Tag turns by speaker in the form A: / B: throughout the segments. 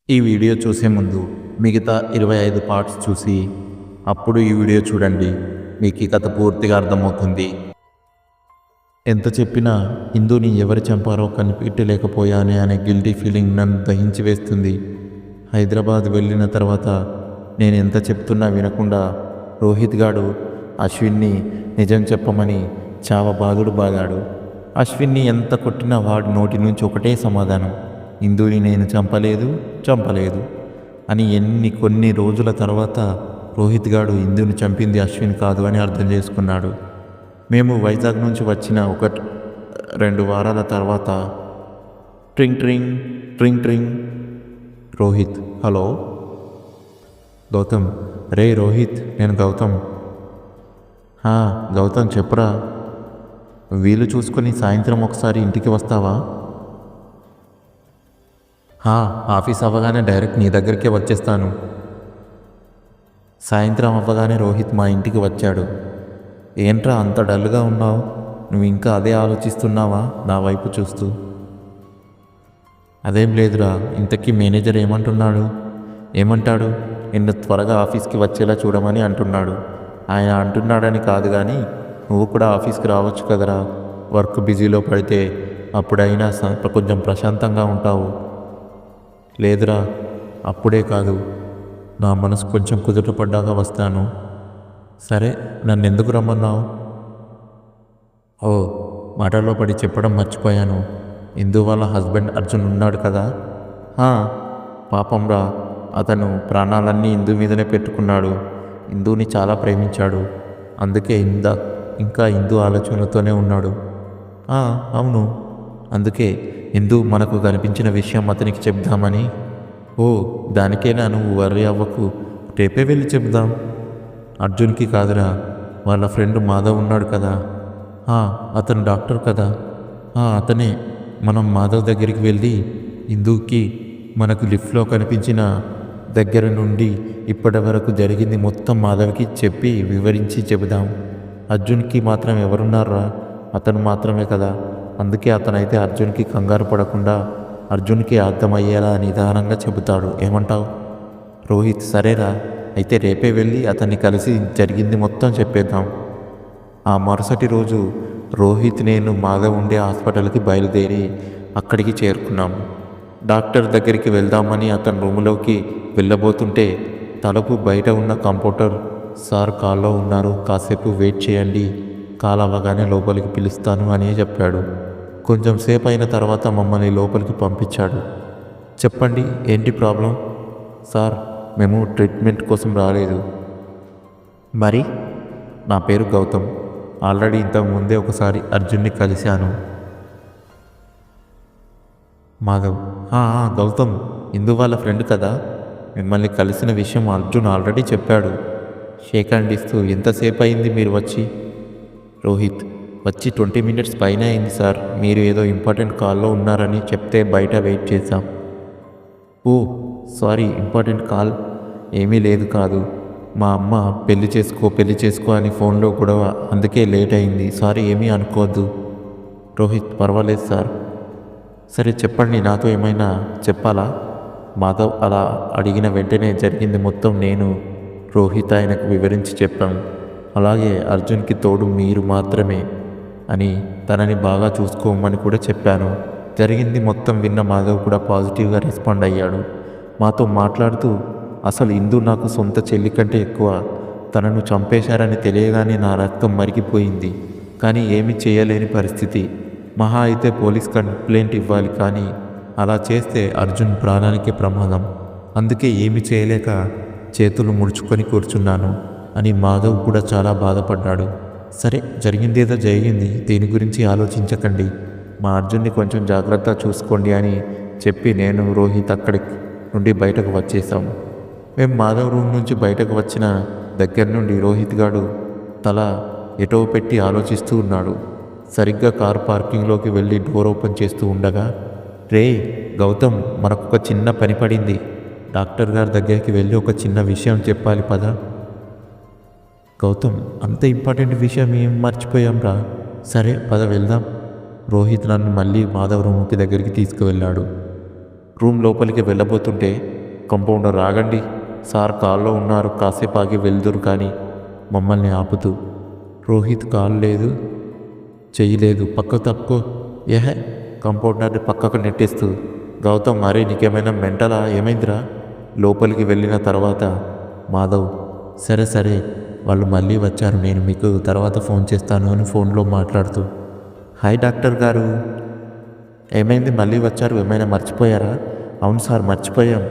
A: ఈ వీడియో చూసే ముందు మిగతా 25 పార్ట్స్ చూసి అప్పుడు ఈ వీడియో చూడండి. మీకు ఈ కథ పూర్తిగా అర్థమవుతుంది. ఎంత చెప్పినా హిందూని ఎవరు చంపారో కనిపెట్టలేకపోయానే అనే గిల్టీ ఫీలింగ్ నన్ను దహించి వేస్తుంది. హైదరాబాద్ వెళ్ళిన తర్వాత నేను ఎంత చెప్తున్నా వినకుండా రోహిత్ గాడు అశ్విన్ని నిజం చెప్పమని చావబాదుడు బాగాడు. అశ్విన్ని ఎంత కొట్టినా వాడి నోటి నుంచి ఒకటే సమాధానం, హిందూని నేను చంపలేదు అని. కొన్ని రోజుల తర్వాత రోహిత్ గాడు హిందూని చంపింది అశ్విన్ కాదు అని అర్థం చేసుకున్నాడు. మేము వైజాగ్ నుంచి వచ్చిన 1-2 వారాల తర్వాత ట్రింగ్ ట్రింగ్ ట్రింగ్ ట్రింగ్. రోహిత్, హలో. గౌతమ్, రే రోహిత్, నేను గౌతమ్. గౌతమ్ చెప్పురా. వీలు చూసుకొని సాయంత్రం ఒకసారి ఇంటికి వస్తావా? ఆఫీస్ అవ్వగానే డైరెక్ట్ నీ దగ్గరికే వచ్చేస్తాను. సాయంత్రం అవ్వగానే రోహిత్ మా ఇంటికి వచ్చాడు. ఏంట్రా అంత డల్గా ఉన్నావు? నువ్వు ఇంకా అదే ఆలోచిస్తున్నావా నా వైపు చూస్తూ? అదేం లేదురా. ఇంతకీ మేనేజర్ ఏమంటాడు? నిన్ను త్వరగా ఆఫీస్కి వచ్చేలా చూడమని అంటున్నాడు. ఆయన అంటున్నాడని కాదు కానీ నువ్వు కూడా ఆఫీస్కి రావచ్చు కదరా. వర్క్ బిజీలో పడితే అప్పుడైనా కొంచెం ప్రశాంతంగా ఉంటావు. లేదురా, అప్పుడే కాదు, నా మనసు కొంచెం కుదుటపడ్డాక వస్తాను. సరే, నన్ను ఎందుకు రమ్మన్నావు? మాటల్లో పడి చెప్పడం మర్చిపోయాను. ఇందు వాళ్ళ హస్బెండ్ అర్జున్ ఉన్నాడు కదా. పాపం రా, అతను ప్రాణాలన్నీ ఇందు మీదనే పెట్టుకున్నాడు. ఇందుని చాలా ప్రేమించాడు. అందుకే ఇంకా ఇందు ఆలోచనలతోనే ఉన్నాడు. అవును, అందుకే ఇందు మనకు కనిపించిన విషయం అతనికి చెప్దామని. దానికేనా నువ్వు వర్రీ అవ్వకు, రేపే వెళ్ళి చెప్దాం. అర్జున్కి కాదురా, వాళ్ళ ఫ్రెండ్ మాధవ్ ఉన్నాడు కదా. అతను డాక్టర్ కదా. అతనే. మనం మాధవ్ దగ్గరికి వెళ్ళి ఇందుకి మనకు లిఫ్ట్లో కనిపించిన దగ్గర నుండి ఇప్పటి వరకు జరిగింది మొత్తం మాధవ్కి చెప్పి వివరించి చెబుదాం. అర్జున్కి మాత్రం ఎవరున్నారా? అతను మాత్రమే కదా. అందుకే అతనైతే అర్జున్కి కంగారు పడకుండా అర్జున్కి అర్థమయ్యేలా నిదానంగా చెబుతాడు. ఏమంటావు రోహిత్? సరేరా, అయితే రేపే వెళ్ళి అతన్ని కలిసి జరిగింది మొత్తం చెప్పేద్దాం. ఆ మరుసటి రోజు రోహిత్, నేను మాధవ్ ఉండే హాస్పిటల్కి బయలుదేరి అక్కడికి చేరుకున్నాము. డాక్టర్ దగ్గరికి వెళ్దామని అతని రూములోకి వెళ్ళబోతుంటే తలుపు బయట ఉన్న కంప్యూటర్ సార్ కాల్లో ఉన్నారు, కాసేపు వెయిట్ చేయండి, కాల్ అవ్వగానే లోపలికి పిలుస్తాను అని చెప్పాడు. కొంచెం సేపు అయిన తర్వాత మమ్మల్ని లోపలికి పంపించాడు. చెప్పండి, ఏంటి ప్రాబ్లం? సార్, మేము ట్రీట్మెంట్ కోసం రాలేదు. మరి? నా పేరు గౌతమ్. ఆల్రెడీ ఇంతకుముందే ఒకసారి అర్జున్ని కలిశాను. మాధవ్, గౌతమ్ ఇందు వాళ్ళ ఫ్రెండ్ కదా. మిమ్మల్ని కలిసిన విషయం అర్జున్ ఆల్రెడీ చెప్పాడు. షేక్ హ్యాండ్ ఇస్తూ, ఎంతసేపు అయింది మీరు వచ్చి? రోహిత్, వచ్చి 20 మినిట్స్ పైన అయింది సార్. మీరు ఏదో ఇంపార్టెంట్ కాల్లో ఉన్నారని చెప్తే బయట వెయిట్ చేశాం. సారీ, ఇంపార్టెంట్ కాల్ ఏమీ లేదు. కాదు, మా అమ్మ పెళ్లి చేసుకో అని ఫోన్లో గొడవ, అందుకే లేట్ అయింది. సారీ, ఏమీ అనుకోవద్దు. రోహిత్, పర్వాలేదు సార్. సరే చెప్పండి, నాతో ఏమైనా చెప్పాలా? మాధవ్ అలా అడిగిన వెంటనే జరిగింది మొత్తం నేను రోహిత్ ఆయనకు వివరించి చెప్పాం. అలాగే అర్జున్కి తోడు మీరు మాత్రమే అని, తనని బాగా చూసుకోమని కూడా చెప్పాను. జరిగింది మొత్తం విన్న మాధవ్ కూడా పాజిటివ్గా రెస్పాండ్ అయ్యాడు. మాతో మాట్లాడుతూ, అసలు ఇందు నాకు సొంత చెల్లి కంటే ఎక్కువ. తనను చంపేశారని తెలియగానే నా రక్తం మరిగిపోయింది. కానీ ఏమీ చేయలేని పరిస్థితి. మహా అయితే పోలీస్ కంప్లైంట్ ఇవ్వాలి, కానీ అలా చేస్తే అర్జున్ ప్రాణానికి ప్రమాదం. అందుకే ఏమీ చేయలేక చేతులు ముడుచుకొని కూర్చున్నాను అని మాధవ్ కూడా చాలా బాధపడ్డాడు. సరే, జరిగిందేదో జరిగింది, దీని గురించి ఆలోచించకండి, మా అర్జున్ని కొంచెం జాగ్రత్తగా చూసుకోండి అని చెప్పి నేను రోహిత్ అక్కడి నుండి బయటకు వచ్చేసాము. మేము మాధవ్ రూమ్ నుంచి బయటకు వచ్చిన దగ్గర నుండి రోహిత్ గాడు తల ఎటో పెట్టి ఆలోచిస్తూ ఉన్నాడు. సరిగ్గా కారు పార్కింగ్లోకి వెళ్ళి డోర్ ఓపెన్ చేస్తూ ఉండగా, రే గౌతమ్, మనకొక చిన్న పని పడింది. డాక్టర్ గారి దగ్గరికి వెళ్ళి ఒక చిన్న విషయం చెప్పాలి, పద. గౌతమ్, అంత ఇంపార్టెంట్ విషయం ఏం మర్చిపోయాం రా. సరే పద వెళ్దాం. రోహిత్ నన్ను మళ్ళీ మాధవ్ రూమ్కి దగ్గరికి తీసుకువెళ్ళాడు. రూమ్ లోపలికి వెళ్ళబోతుంటే కంపౌండర్ ఆగండి సార్ కాల్లో ఉన్నారు, కాసేపు ఆగి వెళ్దురు కానీ మమ్మల్ని ఆపుతూ. రోహిత్ కాలు లేదు, చెయ్యలేదు, పక్కకు తప్పుకో. ఏహే కంపౌండర్ని పక్కకు నెట్టేస్తూ. గౌతమ్ మరీ నీకేమైనా మెంటలా, ఏమైందిరా? లోపలికి వెళ్ళిన తర్వాత మాధవ్ సరే సరే వాళ్ళు మళ్ళీ వచ్చారు, నేను మీకు తర్వాత ఫోన్ చేస్తాను అని ఫోన్లో మాట్లాడుతూ. హాయ్ డాక్టర్ గారు, ఏమైంది మళ్ళీ వచ్చారు, ఏమైనా మర్చిపోయారా? అవును సార్ మర్చిపోయాం,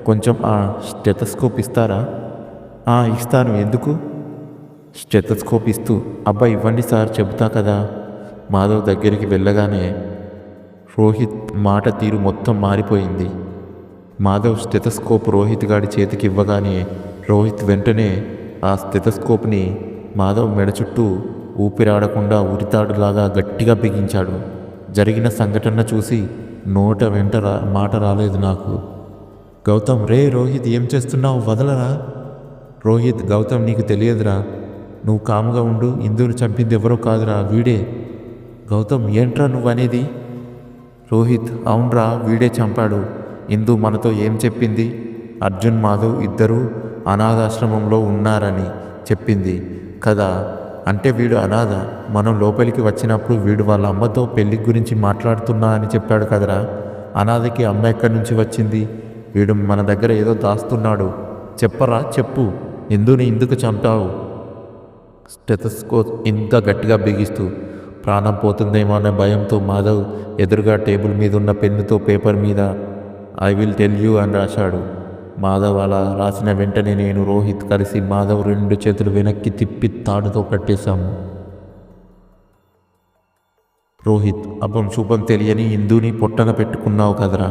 A: కొంచెం ఆ స్టెథోస్కోప్ ఇస్తారా? ఇస్తాను, ఎందుకు? స్టెథోస్కోప్ ఇస్తూ అబ్బా ఇవ్వండి సార్ చెబుతా కదా. మాధవ్ దగ్గరికి వెళ్ళగానే రోహిత్ మాట తీరు మొత్తం మారిపోయింది. మాధవ్ స్టెథోస్కోప్ రోహిత్ గాడి చేతికి ఇవ్వగానే రోహిత్ వెంటనే ఆ స్టెథోస్కోప్ని మాధవ్ మెడ చుట్టూ ఊపిరాడకుండా ఉరితాడులాగా గట్టిగా బిగించాడు. జరిగిన సంఘటన చూసి నోట వెంట మాట రాలేదు నాకు. గౌతమ్ రే రోహిత్ ఏం చేస్తున్నావు, వదలరా. రోహిత్ గౌతమ్ నీకు తెలియదురా, నువ్వు కాముగా ఉండు, ఇందుని చంపింది ఎవరో కాదురా వీడే. గౌతమ్ ఏంట్రా నువ్వనేది? రోహిత్ అవునరా వీడే చంపాడు, ఇందు మనతో ఏం చెప్పింది? అర్జున్ మాధవ్ ఇద్దరూ అనాథాశ్రమంలో ఉన్నారని చెప్పింది కదా. అంటే వీడు అనాథ, మనం లోపలికి వచ్చినప్పుడు వీడు వాళ్ళ అమ్మతో పెళ్లి గురించి మాట్లాడుతున్నా అని చెప్పాడు కదరా. అనాథకి అమ్మ ఎక్కడి నుంచి వచ్చింది? వీడు మన దగ్గర ఏదో దాస్తున్నాడు, చెప్పరా చెప్పు, ఇందుని ఎందుకు చంపావు? స్టెథోస్కోప్ ఇంత గట్టిగా బిగిస్తూ ప్రాణం పోతుందేమో అనే భయంతో మాధవ్ ఎదురుగా టేబుల్ మీద ఉన్న పెన్నుతో పేపర్ మీద ఐ విల్ టెల్ యూ అని రాశాడు. మాధవ్ అలా రాసిన వెంటనే నేను రోహిత్ కలిసి మాధవ్ 2 చేతులు వెనక్కి తిప్పి తాడుతో కట్టేశాము. రోహిత్ అబ్బం శుభం తెలియని ఇందుని పొట్టన పెట్టుకున్నావు కదరా,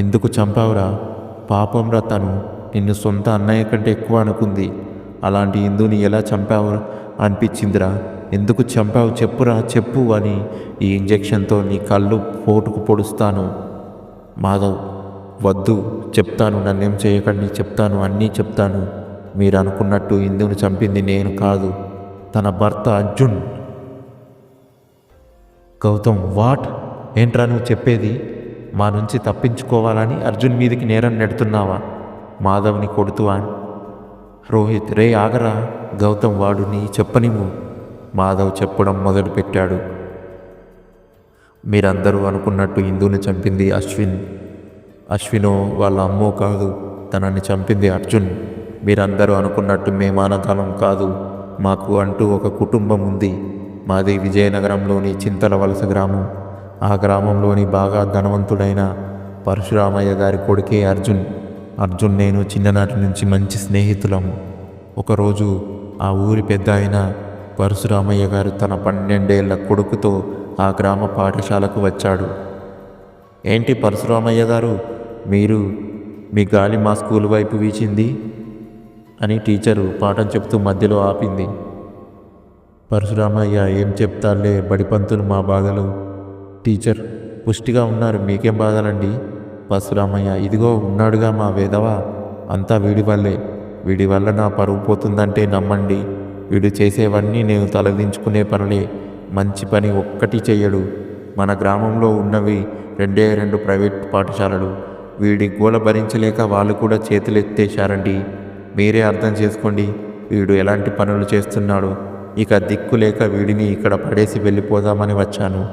A: ఎందుకు చంపావురా? పాపంరా, తను నిన్ను సొంత అన్నయ్య కంటే ఎక్కువ అనుకుంది, అలాంటి ఇందుని ఎలా చంపావు అనిపించిందిరా. ఎందుకు చంపావు చెప్పురా చెప్పు అని ఈ ఇంజెక్షన్తో నీ కళ్ళు పోటుకు పొడుస్తాను. మాధవ్ వద్దు, చెప్తాను, నన్నేం చేయకండి, చెప్తాను, అన్నీ చెప్తాను. మీరు అనుకున్నట్టు ఇందుని చంపింది నేను కాదు, తన భర్త అర్జున్. గౌతమ్ వాట్? ఏంట్రా నువ్వు చెప్పేది? మా నుంచి తప్పించుకోవాలని అర్జున్ మీదికి నేరం నెడుతున్నావా? మాధవ్ని కొడుతూ రోహిత్ రే ఆగరా. గౌతమ్ వాడుని చెప్పనివ్వు. మాధవ్ చెప్పడం మొదలుపెట్టాడు. మీరందరూ అనుకున్నట్టు ఇందుని చంపింది అశ్వినో వాళ్ళ అమ్మో కాదు, తనని చంపింది అర్జున్. మీరందరూ అనుకున్నట్టు మేము అనాథలం కాదు, మాకు అంటూ ఒక కుటుంబం ఉంది. మాది విజయనగరంలోని చింతల వలస గ్రామం. ఆ గ్రామంలోని బాగా ధనవంతుడైన పరశురామయ్య గారి కొడుకే అర్జున్ నేను చిన్ననాటి నుంచి మంచి స్నేహితులము. ఒకరోజు ఆ ఊరి పెద్ద అయిన పరశురామయ్య గారు తన 12 ఏళ్ల కొడుకుతో ఆ గ్రామ పాఠశాలకు వచ్చాడు. ఏంటి పరశురామయ్య గారు, మీరు మీ గాలి మా స్కూల్ వైపు వీచింది అని టీచరు పాఠం చెప్తూ మధ్యలో ఆపింది. పరశురామయ్య ఏం చెప్తారులే, బడిపంతులు మా బాధలు. టీచర్ పుష్టిగా ఉన్నారు, మీకేం బాధలండి? పరశురామయ్య ఇదిగో ఉన్నాడుగా మా వేదవా, అంతా వీడి వల్ల నా పరువు పోతుందంటే నమ్మండి. వీడు చేసేవన్నీ నేను తలదించుకునే పనులే, మంచి పని ఒక్కటి చెయ్యడు. మన గ్రామంలో ఉన్నవి 2 ప్రైవేట్ పాఠశాలలు. వీడి గోల భరించలేక వాళ్ళు కూడా చేతులెత్తేశారండి. మీరే అర్థం చేసుకోండి వీడు ఎలాంటి పనులు చేస్తున్నాడు. ఇక దిక్కు లేక వీడిని ఇక్కడ పడేసి వెళ్ళిపోదామని వచ్చాను.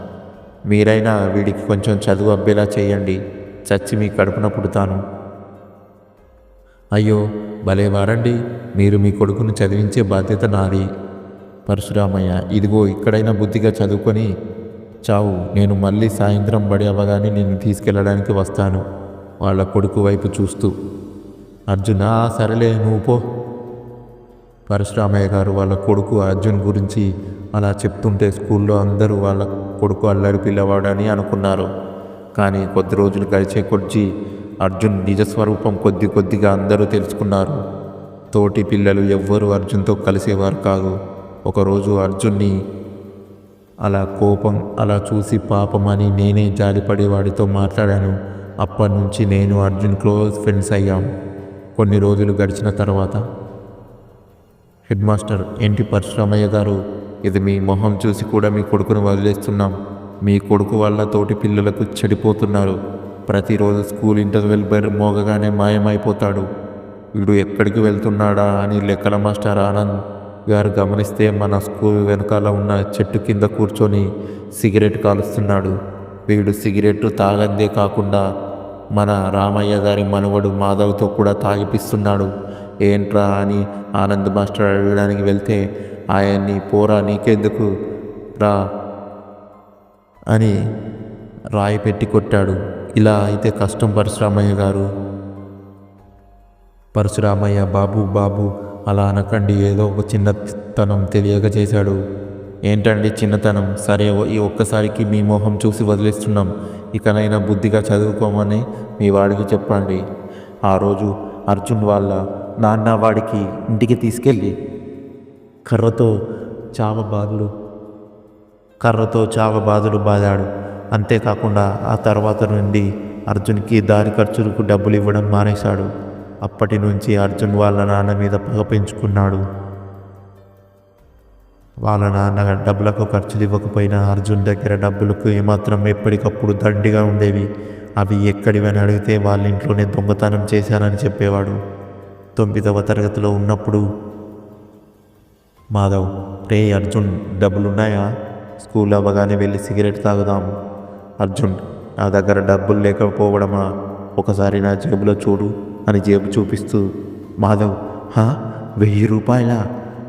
A: మీరైనా వీడికి కొంచెం చదువు అబ్బేలా చేయండి, చచ్చి మీ కడుపున పుడతాను. అయ్యో భలే వారండి, మీరు మీ కొడుకును చదివించే బాధ్యత నాది. పరశురామయ్య ఇదిగో ఇక్కడైనా బుద్ధిగా చదువుకొని చావు, నేను మళ్ళీ సాయంత్రం బడి అవ్వగానే నిన్ను తీసుకెళ్ళడానికి వస్తాను. వాళ్ళ కొడుకు వైపు చూస్తూ. అర్జున్ సరేలే నువ్వు పో. పరశురామయ్య గారు వాళ్ళ కొడుకు అర్జున్ గురించి అలా చెప్తుంటే స్కూల్లో అందరూ వాళ్ళ కొడుకు అల్లరి పిల్లవాడని అనుకున్నారు. కానీ కొద్ది రోజులు గడిచే కొద్దీ అర్జున్ నిజస్వరూపం కొద్దిగా అందరూ తెలుసుకున్నారు. తోటి పిల్లలు ఎవ్వరూ అర్జున్తో కలిసేవారు కాదు. ఒకరోజు అర్జున్ని అలా చూసి పాపమని నేనే జాలిపడేవాడితో మాట్లాడాను. అప్పటి నుంచి నేను అర్జున్ క్లోజ్ ఫ్రెండ్స్ అయ్యాం. కొన్ని రోజులు గడిచిన తర్వాత హెడ్ మాస్టర్ ఏంటి పరశురామయ్య గారు, ఇది మీ మొహం చూసి కూడా మీ కొడుకును వదిలేస్తున్నాం. మీ కొడుకు వల్ల తోటి పిల్లలకు చెడిపోతున్నారు. ప్రతిరోజు స్కూల్ ఇంటర్వెల్ బెల్ మోగగానే మాయమైపోతాడు. వీడు ఎక్కడికి వెళ్తున్నాడా అని లెక్కల మాస్టర్ ఆనంద్ గారు గమనిస్తే మన స్కూల్ వెనకాల ఉన్న చెట్టు కింద కూర్చొని సిగరెట్ కాలుస్తున్నాడు. వీడు సిగరెట్ తాగందే కాకుండా మన రామయ్య గారి మనవడు మాధవ్తో కూడా తాగిపిస్తున్నాడు. ఏంట్రా అని ఆనంద్ మాస్టర్ అడగడానికి వెళ్తే ఆయన్ని పోరా నీకెందుకు రా అని రాయి పెట్టి కొట్టాడు. ఇలా అయితే కష్టం పరశురామయ్య గారు. పరశురామయ్య బాబు బాబు అలా అనకండి, ఏదో ఒక చిన్నతనం తెలియక చేశాడు. ఏంటండి చిన్నతనం? సరే ఈ ఒక్కసారికి మీ మొహం చూసి వదిలేస్తున్నాం. ఇకనైనా బుద్ధిగా చదువుకోమని మీ వాడికి చెప్పండి. ఆ రోజు అర్జున్ వాళ్ళ నాన్న వాడికి ఇంటికి తీసుకెళ్ళి కర్రతో చావబాదులు బాదాడు. అంతేకాకుండా ఆ తర్వాత నుండి అర్జున్కి దారి ఖర్చులకు డబ్బులు ఇవ్వడం మానేశాడు. అప్పటి నుంచి అర్జున్ వాళ్ళ నాన్న మీద పగ పెంచుకున్నాడు. వాళ్ళ నాన్న డబ్బులకు ఖర్చులు ఇవ్వకపోయినా అర్జున్ దగ్గర డబ్బులకు ఏమాత్రం ఎప్పటికప్పుడు దండిగా ఉండేవి. అవి ఎక్కడివని అడిగితే వాళ్ళ ఇంట్లోనే దొంగతనం చేశానని చెప్పేవాడు. 9వ తరగతిలో ఉన్నప్పుడు మాధవ్, రే అర్జున్ డబ్బులున్నాయా? స్కూల్ అవ్వగానే వెళ్ళి సిగరెట్ తాగుదాం. అర్జున్, నా దగ్గర డబ్బులు లేకపోవడమా? ఒకసారి నా జేబులో చూడు అని జేబు చూపిస్తూ. మాధవ్, 1000 రూపాయలా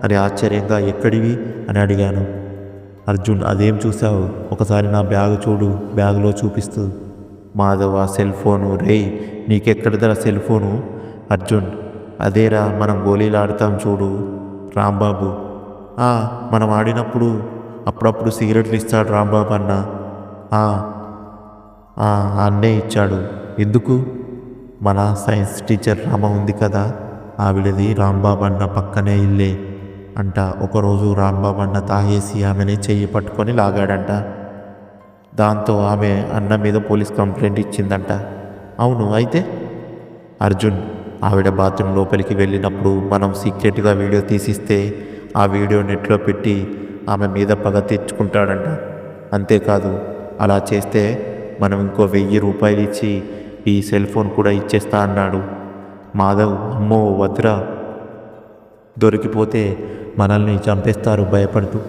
A: అని ఆశ్చర్యంగా ఎక్కడివి అని అడిగాను. అర్జున్, అదేం చూసావు? ఒకసారి నా బ్యాగు చూడు బ్యాగులో చూపిస్తూ. మాధవ్, ఆ సెల్ ఫోను. రేయ్ నీకెక్కడిదరా సెల్ ఫోను? అర్జున్, అదేరా మనం గోళీలు ఆడతాం చూడు రాంబాబు. మనం ఆడినప్పుడు అప్పుడప్పుడు సిగరెట్లు ఇస్తాడు రాంబాబు అన్న. అన్నే ఇచ్చాడు. ఎందుకు? మన సైన్స్ టీచర్ రామ ఉంది కదా, ఆవిడది రాంబాబు అన్న పక్కనే ఇల్లే అంట. ఒకరోజు రాంబాబు అన్న తాగేసి ఆమెని చెయ్యి పట్టుకొని లాగాడంట. దాంతో ఆమె అన్న మీద పోలీస్ కంప్లైంట్ ఇచ్చిందంట. అవును, అయితే? అర్జున్, ఆవిడ బాత్రూమ్ లోపలికి వెళ్ళినప్పుడు మనం సీక్రెట్గా వీడియో తీసిస్తే ఆ వీడియో నెట్లో పెట్టి ఆమె మీద పగ తెచ్చుకుంటాడంట. అంతేకాదు, అలా చేస్తే మనం ఇంకో 1000 రూపాయలు ఇచ్చి ఈ సెల్ ఫోన్ కూడా ఇచ్చేస్తా అన్నాడు. మాధవ్, అమ్మో వద్దురా, దొరికిపోతే మనల్ని చంపేస్తారు భయపడుతూ.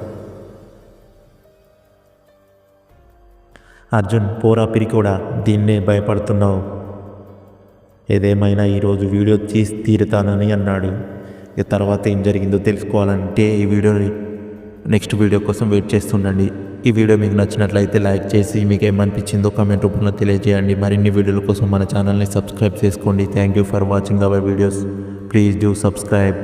A: అర్జున్, పోరా పిరికోడా, దీన్నే భయపడుతున్నావు. ఏదేమైనా ఈరోజు వీడియో తీసి తీరుతానని అన్నాడు. ఇక తర్వాత ఏం జరిగిందో తెలుసుకోవాలంటే ఈ వీడియోని నెక్స్ట్ వీడియో కోసం వెయిట్ చేస్తుండండి. ఈ వీడియో మీకు నచ్చినట్లయితే లైక్ చేసి మీకు ఏమనిపించిందో కామెంట్ రూపంలో తెలియజేయండి. మరిన్ని వీడియోల కోసం మన ఛానల్ని సబ్స్క్రైబ్ చేసుకోండి. Thank you for watching our videos. Please do subscribe.